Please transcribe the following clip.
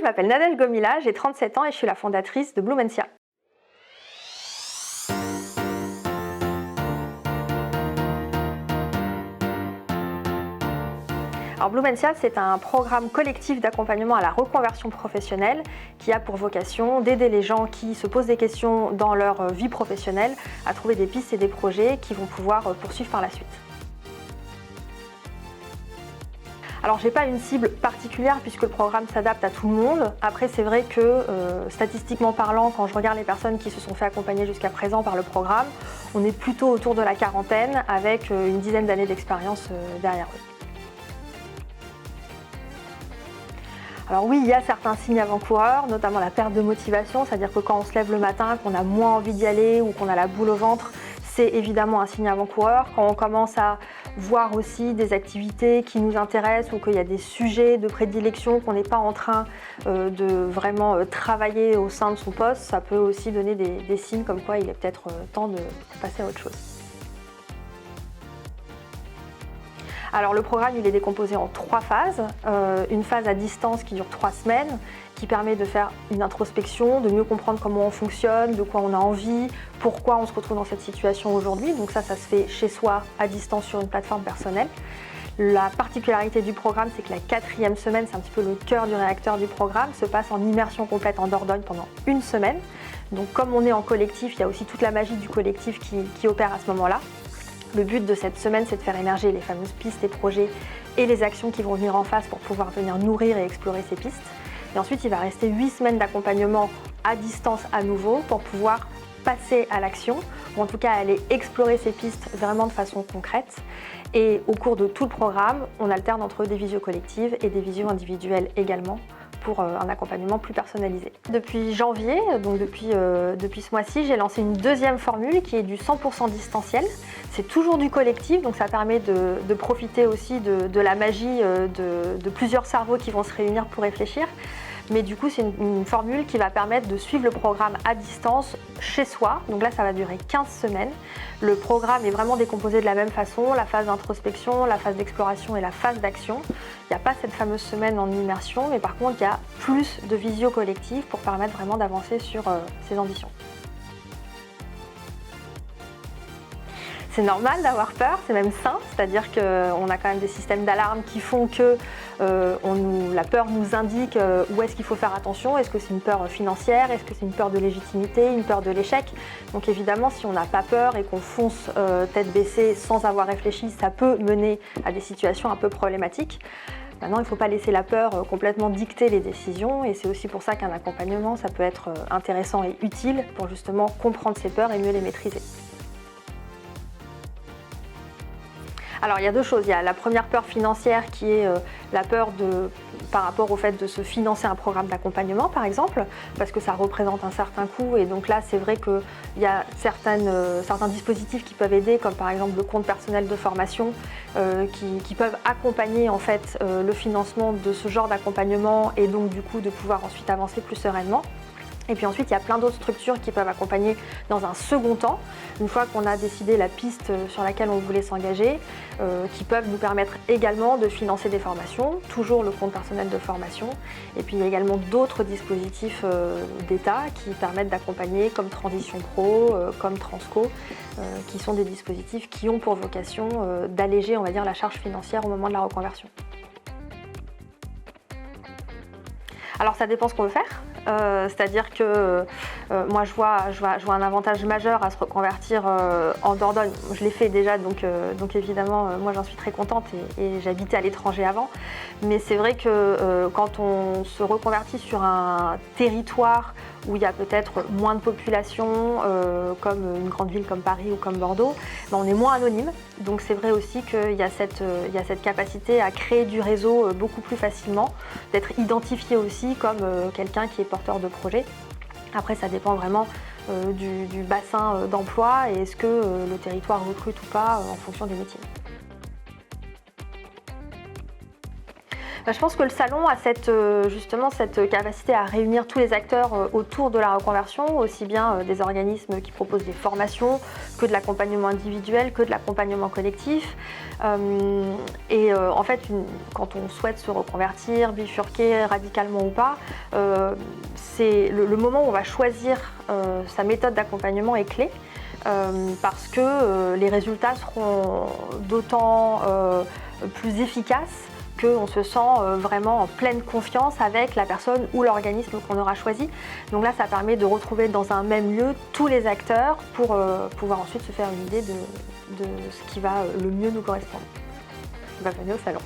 m'appelle Nadège Gomila, j'ai 37 ans et je suis la fondatrice de Blumentia. Alors Blumentia, c'est un programme collectif d'accompagnement à la reconversion professionnelle qui a pour vocation d'aider les gens qui se posent des questions dans leur vie professionnelle à trouver des pistes et des projets qu'ils vont pouvoir poursuivre par la suite. Alors j'ai pas une cible particulière puisque le programme s'adapte à tout le monde. Après c'est vrai que statistiquement parlant, quand je regarde les personnes qui se sont fait accompagner jusqu'à présent par le programme, on est plutôt autour de la quarantaine avec une dizaine d'années d'expérience derrière eux. Alors oui, il y a certains signes avant-coureurs, notamment la perte de motivation, c'est-à-dire que quand on se lève le matin, qu'on a moins envie d'y aller ou qu'on a la boule au ventre, c'est évidemment un signe avant-coureur. Quand on commence à voir aussi des activités qui nous intéressent ou qu'il y a des sujets de prédilection qu'on n'est pas en train de vraiment travailler au sein de son poste, ça peut aussi donner des signes comme quoi il est peut-être temps de passer à autre chose. Alors le programme il est décomposé en 3 phases. Une phase à distance qui dure 3 semaines, qui permet de faire une introspection, de mieux comprendre comment on fonctionne, de quoi on a envie, pourquoi on se retrouve dans cette situation aujourd'hui. Donc ça se fait chez soi, à distance, sur une plateforme personnelle. La particularité du programme, c'est que la 4e semaine, c'est un petit peu le cœur du réacteur du programme, se passe en immersion complète en Dordogne pendant 1 semaine. Donc comme on est en collectif, il y a aussi toute la magie du collectif qui opère à ce moment-là. Le but de cette semaine, c'est de faire émerger les fameuses pistes et projets et les actions qui vont venir en face pour pouvoir venir nourrir et explorer ces pistes. Et ensuite, il va rester 8 semaines d'accompagnement à distance à nouveau pour pouvoir passer à l'action, ou en tout cas aller explorer ces pistes vraiment de façon concrète. Et au cours de tout le programme, on alterne entre des visios collectives et des visios individuelles également, pour un accompagnement plus personnalisé. Depuis janvier, donc depuis ce mois-ci, j'ai lancé une 2e formule qui est du 100% distanciel. C'est toujours du collectif, donc ça permet de profiter aussi de la magie de plusieurs cerveaux qui vont se réunir pour réfléchir. Mais du coup, c'est une formule qui va permettre de suivre le programme à distance chez soi. Donc là, ça va durer 15 semaines. Le programme est vraiment décomposé de la même façon, la phase d'introspection, la phase d'exploration et la phase d'action. Il n'y a pas cette fameuse semaine en immersion, mais par contre, il y a plus de visio collective pour permettre vraiment d'avancer sur ses ambitions. C'est normal d'avoir peur, c'est même sain, c'est-à-dire qu'on a quand même des systèmes d'alarme qui font que la peur nous indique où est-ce qu'il faut faire attention. Est-ce que c'est une peur financière? Est-ce que c'est une peur de légitimité? Une peur de l'échec? Donc évidemment, si on n'a pas peur et qu'on fonce tête baissée sans avoir réfléchi, ça peut mener à des situations un peu problématiques. Maintenant, il ne faut pas laisser la peur complètement dicter les décisions et c'est aussi pour ça qu'un accompagnement, ça peut être intéressant et utile pour justement comprendre ses peurs et mieux les maîtriser. Alors il y a 2 choses, il y a la première peur financière qui est la peur par rapport au fait de se financer un programme d'accompagnement par exemple, parce que ça représente un certain coût et donc là c'est vrai qu'il y a certains dispositifs qui peuvent aider comme par exemple le compte personnel de formation qui peuvent accompagner en fait le financement de ce genre d'accompagnement et donc du coup de pouvoir ensuite avancer plus sereinement. Et puis ensuite, il y a plein d'autres structures qui peuvent accompagner dans un second temps, une fois qu'on a décidé la piste sur laquelle on voulait s'engager, qui peuvent nous permettre également de financer des formations, toujours le compte personnel de formation. Et puis il y a également d'autres dispositifs d'État qui permettent d'accompagner comme Transition Pro, comme Transco, qui sont des dispositifs qui ont pour vocation d'alléger, on va dire, la charge financière au moment de la reconversion. Alors ça dépend ce qu'on veut faire. C'est-à-dire que moi je vois un avantage majeur à se reconvertir en Dordogne. Je l'ai fait déjà, donc évidemment moi j'en suis très contente et j'habitais à l'étranger avant. Mais c'est vrai que quand on se reconvertit sur un territoire où il y a peut-être moins de population, comme une grande ville comme Paris ou comme Bordeaux, ben on est moins anonyme. Donc c'est vrai aussi qu'il y a cette capacité à créer du réseau beaucoup plus facilement, d'être identifié aussi comme quelqu'un qui est porteur de projet. Après ça dépend vraiment du bassin d'emploi et est-ce que le territoire recrute ou pas en fonction des métiers. Je pense que le salon a justement cette capacité à réunir tous les acteurs autour de la reconversion, aussi bien des organismes qui proposent des formations, que de l'accompagnement individuel, que de l'accompagnement collectif. En fait, quand on souhaite se reconvertir, bifurquer radicalement ou pas, c'est le moment où on va choisir sa méthode d'accompagnement est clé. Parce que les résultats seront d'autant plus efficaces qu'on se sent vraiment en pleine confiance avec la personne ou l'organisme qu'on aura choisi. Donc là, ça permet de retrouver dans un même lieu tous les acteurs pour pouvoir ensuite se faire une idée de ce qui va le mieux nous correspondre. Venez au salon.